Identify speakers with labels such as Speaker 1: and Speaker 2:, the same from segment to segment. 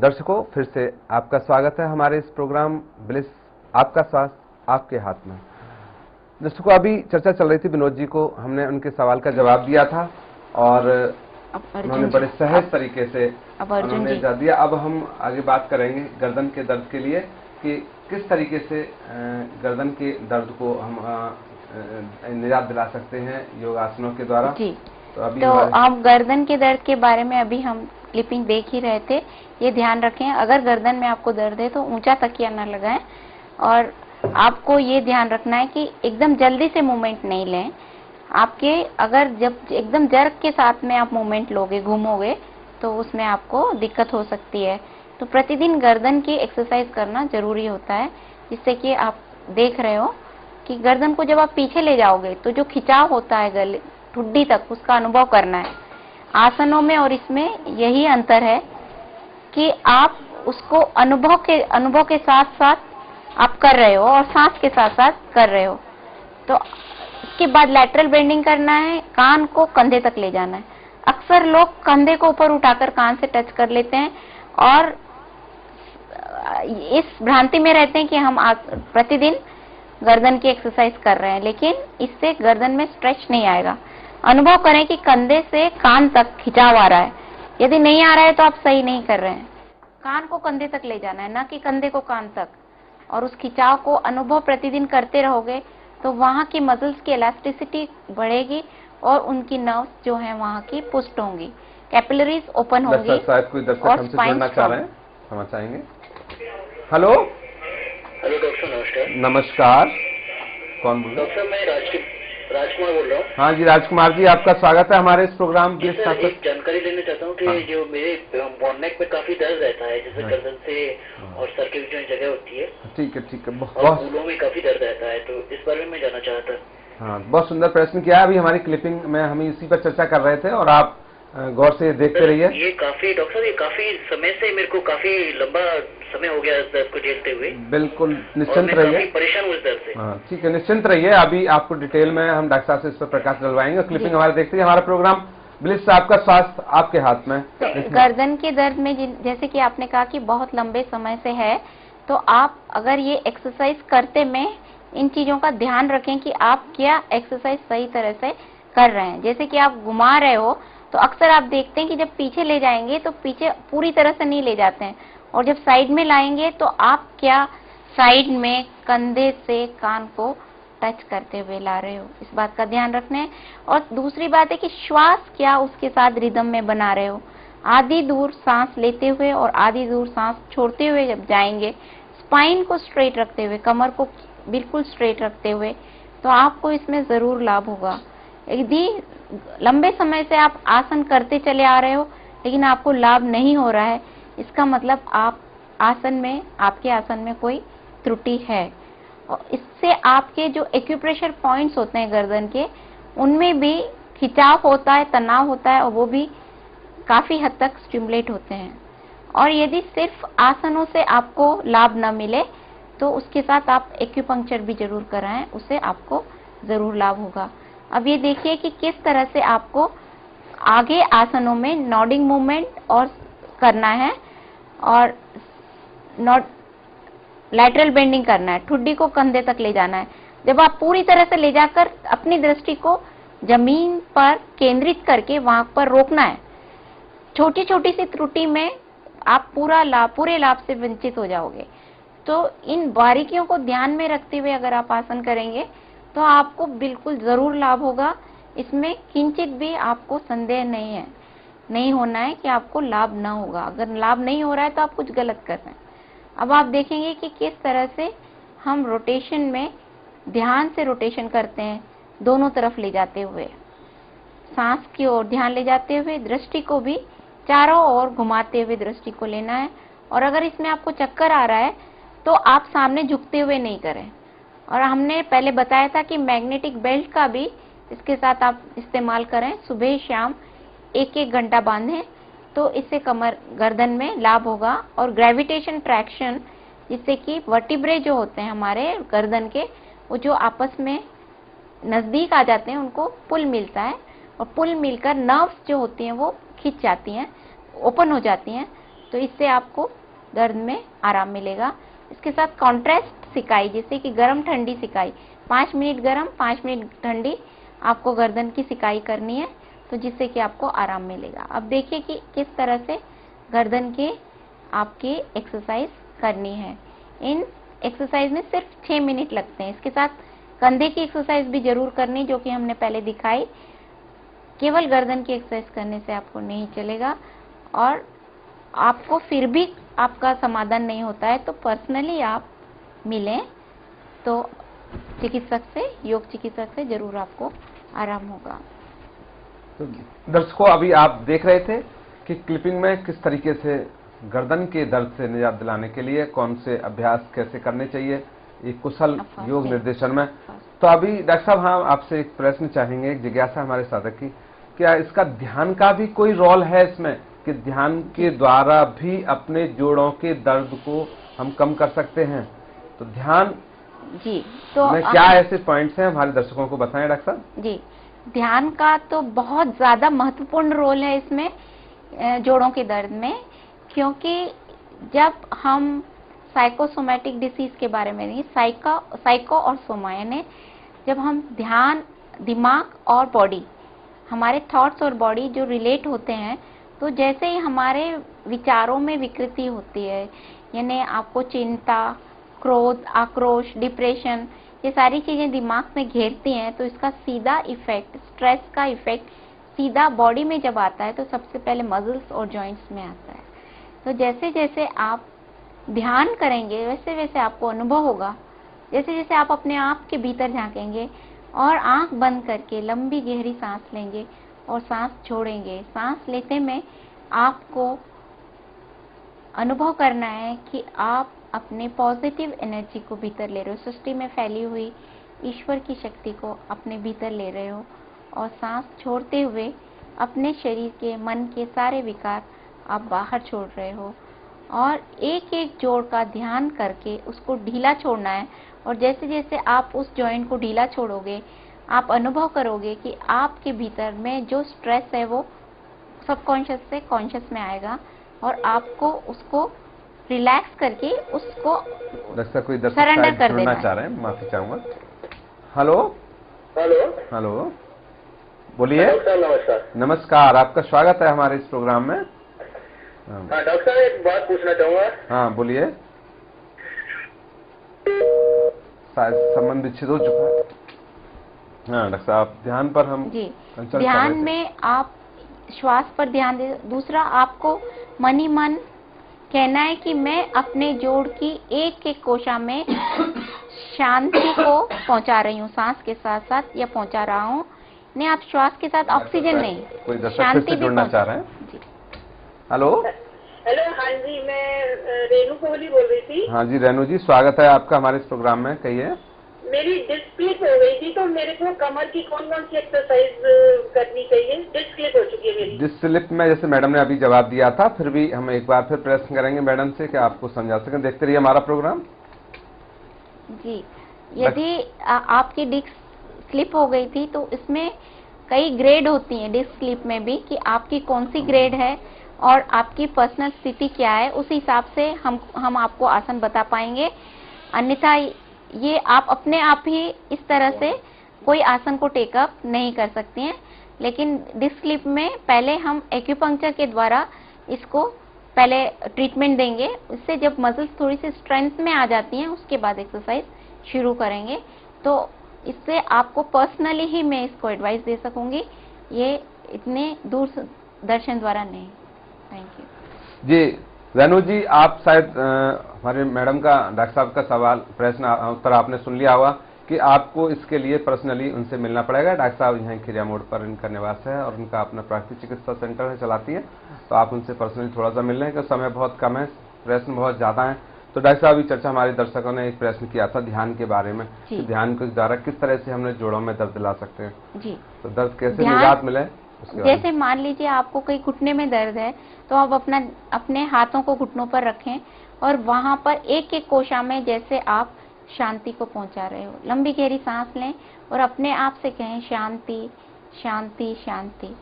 Speaker 1: दर्शकों, फिर से आपका स्वागत है हमारे इस प्रोग्राम ब्लिस आपका स्वास्थ्य आपके हाथ में। दर्शकों, अभी चर्चा चल रही थी, विनोद जी को हमने उनके सवाल का जवाब दिया था और उन्होंने बड़े सहज तरीके से उन्होंने जवाब दिया। अब हम आगे बात करेंगे गर्दन के दर्द के लिए कि किस तरीके से गर्दन के दर्द को हम निजात दिला सकते हैं योगासनों के द्वारा।
Speaker 2: तो आप गर्दन के दर्द के बारे में अभी हम क्लिपिंग देख ही रहे थे। ये ध्यान रखें, अगर गर्दन में आपको दर्द है तो ऊंचा तकिया न लगाएं और आपको ये ध्यान रखना है कि एकदम जल्दी से मूवमेंट नहीं लें। आपके अगर जब एकदम जर्क के साथ में आप मूवमेंट लोगे, घूमोगे, तो उसमें आपको दिक्कत हो सकती है। तो प्रतिदिन गर्दन की एक्सरसाइज करना जरूरी होता है, जिससे कि आप देख रहे हो कि गर्दन को जब आप पीछे ले जाओगे तो जो खिंचाव होता है गले ठुड्डी तक, उसका अनुभव करना है। आसनों में और इसमें यही अंतर है कि आप उसको अनुभव के साथ साथ आप कर रहे हो और सांस के साथ साथ कर रहे हो। तो इसके बाद लैटरल बेंडिंग करना है, कान को कंधे तक ले जाना है। अक्सर लोग कंधे को ऊपर उठाकर कान से टच कर लेते हैं और इस भ्रांति में रहते हैं कि हम प्रतिदिन गर्दन की एक्सरसाइज कर रहे हैं, लेकिन इससे गर्दन में स्ट्रेच नहीं आएगा। अनुभव करें कि कंधे से कान तक खिंचाव आ रहा है। यदि नहीं आ रहा है तो आप सही नहीं कर रहे हैं। कान को कंधे तक ले जाना है, न कि कंधे को कान तक, और उस खिंचाव को अनुभव प्रतिदिन करते रहोगे तो वहां की मसल्स की इलास्टिसिटी बढ़ेगी और उनकी नर्व्स जो है वहां की पुष्ट होंगी, कैपिलरीज ओपन होंगी।
Speaker 1: शायद कोई दर्शक हमसे जुड़ना चाह रहे हैं, हम चाहेंगे। हेलो
Speaker 3: हेलो डॉक्टर, नमस्कार।
Speaker 1: नमस्कार, कौन बोल रहे हैं?
Speaker 3: डॉक्टर, मैं राजकुमार बोल रहा हूँ।
Speaker 1: हाँ जी राजकुमार जी, आपका स्वागत है हमारे इस प्रोग्राम के
Speaker 3: साथ। एक जानकारी लेना चाहता हूँ कि जो मेरे बोननेक में काफी दर्द रहता है, जैसे गर्दन से और सर के बीच में जगह होती है।
Speaker 1: ठीक है, ठीक है।
Speaker 3: और फूलों में काफी दर्द रहता है, तो इस बारे में जानना चाहता था।
Speaker 1: हाँ, बहुत सुंदर प्रश्न किया। अभी हमारी क्लिपिंग में हम इसी पर चर्चा कर रहे थे और आप गौर से देखते रहिए।
Speaker 3: ये काफी डॉक्टर साहब, ये काफी समय से मेरे को काफी लंबा समय हो गया इस दर्द को झेलते हुए।
Speaker 1: बिल्कुल निश्चिंत रहिए।
Speaker 3: काफी परेशान हूँ इस दर्द से।
Speaker 1: हाँ ठीक है, निश्चिंत रहिए। अभी आपको डिटेल में हम डॉक्टर साहब से इस पर प्रकाश डलवाएंगे। क्लिपिंग हमारे देखते हैं। हमारा प्रोग्राम ब्लिस आपका स्वास्थ्य आपके हाथ में।
Speaker 2: गर्दन के दर्द में जैसे कि आपने कहा कि बहुत लंबे समय से है, तो आप अगर ये एक्सरसाइज करते में इन चीजों का ध्यान रखें कि आप क्या एक्सरसाइज सही तरह से कर रहे हैं। जैसे कि आप घुमा रहे हो तो अक्सर आप देखते हैं कि जब पीछे ले जाएंगे तो पीछे पूरी तरह से नहीं ले जाते हैं, और जब साइड में लाएंगे तो आप क्या साइड में कंधे से कान को टच करते हुए ला रहे हो, इस बात का ध्यान रखना है। और दूसरी बात है कि श्वास क्या उसके साथ रिदम में बना रहे हो। आधी दूर सांस लेते हुए और आधी दूर सांस छोड़ते हुए जब जाएंगे, स्पाइन को स्ट्रेट रखते हुए, कमर को बिल्कुल स्ट्रेट रखते हुए, तो आपको इसमें जरूर लाभ होगा। यदि लंबे समय से आप आसन करते चले आ रहे हो लेकिन आपको लाभ नहीं हो रहा है, इसका मतलब आपके आसन में कोई त्रुटि है। और इससे आपके जो एक्यूप्रेशर पॉइंट्स होते हैं गर्दन के, उनमें भी खिंचाव होता है, तनाव होता है, और वो भी काफी हद तक स्टिमुलेट होते हैं। और यदि सिर्फ आसनों से आपको लाभ न मिले तो उसके साथ आप एक्यूपंक्चर भी जरूर कराएं, उससे आपको जरूर लाभ होगा। अब ये देखिए कि किस तरह से आपको आगे आसनों में नॉडिंग मूवमेंट और करना है और लैटरल बेंडिंग करना है, ठुड्डी को कंधे तक ले जाना है। जब आप पूरी तरह से ले जाकर अपनी दृष्टि को जमीन पर केंद्रित करके वहां पर रोकना है। छोटी छोटी सी त्रुटि में आप पूरे लाभ से वंचित हो जाओगे। तो इन बारीकियों को ध्यान में रखते हुए अगर आप आसन करेंगे तो आपको बिल्कुल जरूर लाभ होगा। इसमें किंचित भी आपको संदेह नहीं होना है कि आपको लाभ ना होगा। अगर लाभ नहीं हो रहा है तो आप कुछ गलत कर रहे हैं। अब आप देखेंगे कि किस तरह से हम रोटेशन में ध्यान से रोटेशन करते हैं, दोनों तरफ ले जाते हुए, सांस की ओर ध्यान ले जाते हुए, दृष्टि को भी चारों ओर घुमाते हुए दृष्टि को लेना है। और अगर इसमें आपको चक्कर आ रहा है तो आप सामने झुकते हुए नहीं करें। और हमने पहले बताया था कि मैग्नेटिक बेल्ट का भी इसके साथ आप इस्तेमाल करें, सुबह शाम 1-1 घंटा बांधें, तो इससे कमर गर्दन में लाभ होगा। और ग्रेविटेशन ट्रैक्शन, जिससे कि वर्टिब्रे जो होते हैं हमारे गर्दन के, वो जो आपस में नजदीक आ जाते हैं उनको पुल मिलता है, और पुल मिलकर नर्व्स जो होती हैं वो खिंच जाती हैं, ओपन हो जाती हैं, तो इससे आपको दर्द में आराम मिलेगा। इसके साथ कॉन्ट्रास्ट सिकाई, जैसे कि गर्म ठंडी सिकाई, 5 मिनट गर्म 5 मिनट ठंडी आपको गर्दन की सिकाई करनी है, तो जिससे कि आपको आराम मिलेगा। अब देखिए कि किस तरह से गर्दन के आपकी एक्सरसाइज करनी है। इन एक्सरसाइज में सिर्फ 6 मिनट लगते हैं। इसके साथ कंधे की एक्सरसाइज भी जरूर करनी, जो कि हमने पहले दिखाई। केवल गर्दन की एक्सरसाइज करने से आपको नहीं चलेगा, और आपको फिर भी आपका समाधान नहीं होता है तो पर्सनली आप मिलें, तो चिकित्सक से, योग चिकित्सक से जरूर आपको आराम होगा।
Speaker 1: तो दर्शकों, अभी आप देख रहे थे कि क्लिपिंग में किस तरीके से गर्दन के दर्द से निजात दिलाने के लिए कौन से अभ्यास कैसे करने चाहिए एक कुशल योग निर्देशन में। तो अभी डॉक्टर साहब, हम आपसे एक प्रश्न चाहेंगे, एक जिज्ञासा हमारे साधक की, क्या इसका ध्यान का भी कोई रोल है इसमें, कि ध्यान के द्वारा भी अपने जोड़ों के दर्द को हम कम कर सकते हैं? तो ध्यान
Speaker 2: जी, तो
Speaker 1: में क्या ऐसे पॉइंट्स हैं, हमारे दर्शकों को बताएं डॉक्टर साहब।
Speaker 2: जी, ध्यान का तो बहुत ज्यादा महत्वपूर्ण रोल है इसमें, जोड़ों के दर्द में, क्योंकि जब हम साइकोसोमैटिक डिसीज के बारे में नहीं, साइको और सोमा, यानी जब हम ध्यान, दिमाग और बॉडी, हमारे थॉट्स और बॉडी जो रिलेट होते हैं, तो जैसे ही हमारे विचारों में विकृति होती है, यानी आपको चिंता, क्रोध, आक्रोश, डिप्रेशन, ये सारी चीजें दिमाग में घेरती हैं, तो इसका सीधा इफेक्ट, स्ट्रेस का इफेक्ट सीधा बॉडी में जब आता है तो सबसे पहले मसल्स और जॉइंट्स में आता है। तो जैसे जैसे आप ध्यान करेंगे वैसे वैसे आपको अनुभव होगा, जैसे जैसे आप अपने आप के भीतर झांकेंगे और आंख बंद करके लंबी गहरी सांस लेंगे और सांस छोड़ेंगे। सांस लेते में आपको अनुभव करना है कि आप अपने पॉजिटिव एनर्जी को भीतर ले रहे हो, सृष्टि में फैली हुई ईश्वर की शक्ति को अपने भीतर ले रहे हो, और सांस छोड़ते हुए अपने शरीर के, मन के सारे विकार आप बाहर छोड़ रहे हो, और एक एक जोड़ का ध्यान करके उसको ढीला छोड़ना है। और जैसे जैसे आप उस जॉइंट को ढीला छोड़ोगे, आप अनुभव करोगे कि आपके भीतर में जो स्ट्रेस है वो सबकॉन्शियस से कॉन्शियस में आएगा, और आपको उसको रिलैक्स करके उसको
Speaker 1: कोई
Speaker 2: सरेंडर कर देना
Speaker 1: चाह रहे हैं, माफी चाहूंगा। हेलो
Speaker 3: हेलो
Speaker 1: हेलो, बोलिए।
Speaker 3: नमस्कार।
Speaker 1: नमस्कार, आपका स्वागत है हमारे इस प्रोग्राम में।
Speaker 3: हाँ डॉक्टर साहब, एक बात पूछना चाहूंगा।
Speaker 1: हाँ बोलिए। शायद संबंध विच्छेद हो चुका है। हाँ डॉक्टर साहब, ध्यान पर हम
Speaker 2: जी, ध्यान में आप श्वास पर ध्यान दे। दूसरा, आपको मन ही मन कहना है कि मैं अपने जोड़ की एक एक कोशा में शांति को पहुंचा रही हूँ, सांस के साथ साथ या पहुंचा रहा हूँ। नहीं, आप श्वास के साथ ऑक्सीजन नहीं,
Speaker 1: कोई दर्शक
Speaker 2: शांति
Speaker 1: से जुड़ना चाह रहे हैं। हेलो
Speaker 3: हेलो, हाँ जी, मैं रेनू कोहली बोल रही थी।
Speaker 1: हाँ जी रेनू जी, स्वागत है आपका हमारे इस प्रोग्राम में, कहिए।
Speaker 3: मेरी डिस्क स्लिप हो गई थी, तो मेरे को कमर की कौन कौन सी एक्सरसाइज करनी चाहिए? डिस्क स्लिप हो चुकी है मेरी।
Speaker 1: डिस्क स्लिप में जैसे मैडम ने अभी जवाब दिया था, फिर भी हम एक बार फिर प्रश्न करेंगे मैडम से कि आपको समझा सकें। देखते रहिए हमारा प्रोग्राम।
Speaker 2: जी, यदि आपकी डिस्क स्लिप हो गई थी तो इसमें कई ग्रेड होती हैं डिस्क स्लिप में भी, कि आपकी कौन सी ग्रेड है और आपकी पर्सनल स्थिति क्या है, उस हिसाब से हम आपको आसन बता पाएंगे। अन्यथा ये आप अपने आप ही इस तरह से कोई आसन को टेकअप नहीं कर सकती हैं। लेकिन डिस्क स्लिप में पहले हम एक्यूपंक्चर के द्वारा इसको पहले ट्रीटमेंट देंगे। इससे जब मसल्स थोड़ी सी स्ट्रेंथ में आ जाती हैं उसके बाद एक्सरसाइज शुरू करेंगे। तो इससे आपको पर्सनली ही मैं इसको एडवाइस दे सकूंगी, ये इतने दूर दर्शन द्वारा नहीं। थैंक यू
Speaker 1: जी रेनू जी, आप शायद हमारे मैडम का, डॉक्टर साहब का सवाल, प्रश्न उत्तर आपने सुन लिया होगा कि आपको इसके लिए पर्सनली उनसे मिलना पड़ेगा। डॉक्टर साहब यहाँ खिरिया मोड़ पर इनका निवास है और उनका अपना प्राकृतिक चिकित्सा सेंटर है, चलाती है। तो आप उनसे पर्सनली थोड़ा सा मिल रहे हैं, क्योंकि समय बहुत कम है, प्रश्न बहुत ज्यादा है। तो डॉक्टर साहब, चर्चा हमारे दर्शकों ने एक प्रश्न किया था ध्यान के बारे में, कि ध्यान के द्वारा किस तरह से हमने जोड़ों में दर्द ला सकते हैं जी, तो दर्द कैसे निजात मिले।
Speaker 2: जैसे मान लीजिए आपको कोई घुटने में दर्द है, तो आप अपने हाथों को घुटनों पर रखें और वहां पर एक एक कोशा में जैसे आप शांति को पहुंचा रहे हो, लंबी गहरी सांस लें और अपने आप से कहें शांति शांति शांति।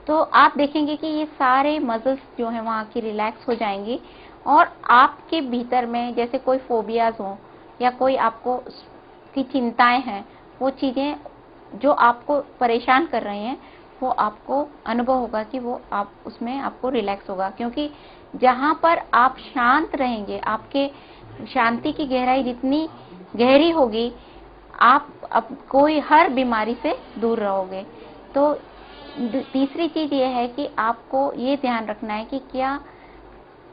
Speaker 2: तो आप देखेंगे कि ये सारे मसल्स जो है वहाँ की रिलैक्स हो जाएंगी और आपके भीतर में जैसे कोई फोबियाज हो या कोई आपको की चिंताएं हैं, वो चीजें जो आपको परेशान कर रही हैं, वो आपको अनुभव होगा कि वो आप उसमें आपको रिलैक्स होगा। क्योंकि जहाँ पर आप शांत रहेंगे, आपके शांति की गहराई जितनी गहरी होगी, आप कोई हर बीमारी से दूर रहोगे। तो तीसरी चीज ये है कि आपको ये ध्यान रखना है कि क्या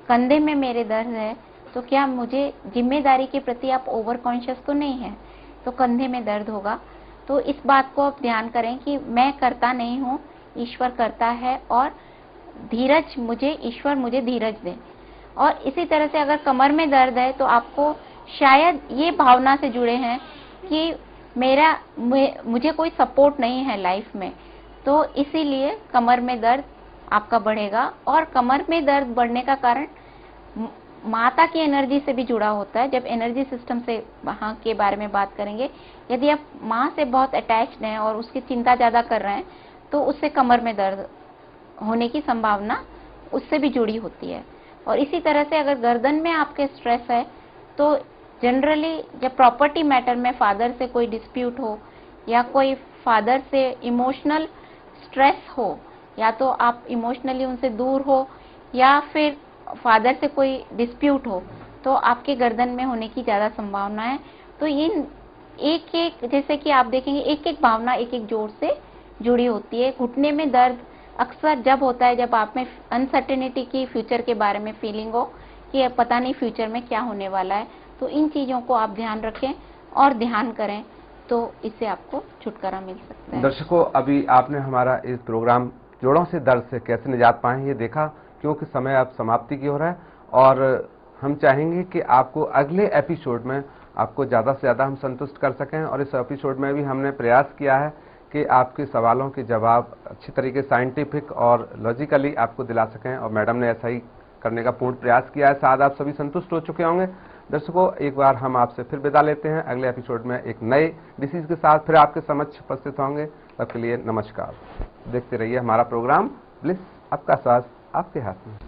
Speaker 2: कंधे में मेरे दर्द है, तो क्या मुझे जिम्मेदारी के प्रति आप ओवर कॉन्शियस तो नहीं है, तो कंधे में दर्द होगा। तो इस बात को आप ध्यान करें कि मैं करता नहीं हूँ, ईश्वर करता है और धीरज ईश्वर मुझे धीरज दे। और इसी तरह से अगर कमर में दर्द है तो आपको शायद ये भावना से जुड़े हैं कि मुझे कोई सपोर्ट नहीं है लाइफ में, तो इसीलिए कमर में दर्द आपका बढ़ेगा। और कमर में दर्द बढ़ने का कारण माता की एनर्जी से भी जुड़ा होता है। जब एनर्जी सिस्टम से वहाँ के बारे में बात करेंगे, यदि आप माँ से बहुत अटैच्ड हैं और उसकी चिंता ज़्यादा कर रहे हैं, तो उससे कमर में दर्द होने की संभावना उससे भी जुड़ी होती है। और इसी तरह से अगर गर्दन में आपके स्ट्रेस है, तो जनरली जब प्रॉपर्टी मैटर में फादर से कोई डिस्प्यूट हो या कोई फादर से इमोशनल स्ट्रेस हो, या तो आप इमोशनली उनसे दूर हो या फिर फादर से कोई डिस्प्यूट हो, तो आपके गर्दन में होने की ज़्यादा संभावना है। तो ये एक एक, जैसे कि आप देखेंगे, एक एक भावना एक एक जोड़ से जुड़ी होती है। घुटने में दर्द अक्सर जब होता है जब आप में अनसर्टेनिटी की, फ्यूचर के बारे में फीलिंग हो कि पता नहीं फ्यूचर में क्या होने वाला है। तो इन चीज़ों को आप ध्यान रखें और ध्यान करें, तो इससे आपको छुटकारा मिल सकता है।
Speaker 1: दर्शकों, अभी आपने हमारा इस प्रोग्राम जोड़ों से दर्द से कैसे निजात पाएं ये देखा, क्योंकि समय अब समाप्ति की हो रहा है और हम चाहेंगे कि आपको अगले एपिसोड में आपको ज़्यादा से ज़्यादा हम संतुष्ट कर सकें। और इस एपिसोड में भी हमने प्रयास किया है कि आपके सवालों के जवाब अच्छी तरीके साइंटिफिक और लॉजिकली आपको दिला सकें, और मैडम ने ऐसा ही करने का पूर्ण प्रयास किया है। शायद आप सभी संतुष्ट हो चुके होंगे। दर्शकों, एक बार हम आपसे फिर विदा लेते हैं। अगले एपिसोड में एक नए डिसीज के साथ फिर आपके समक्ष उपस्थित होंगे। तब के लिए नमस्कार। देखते रहिए हमारा प्रोग्राम ब्लिस, आपका स्वास्थ्य आपके हाथ में।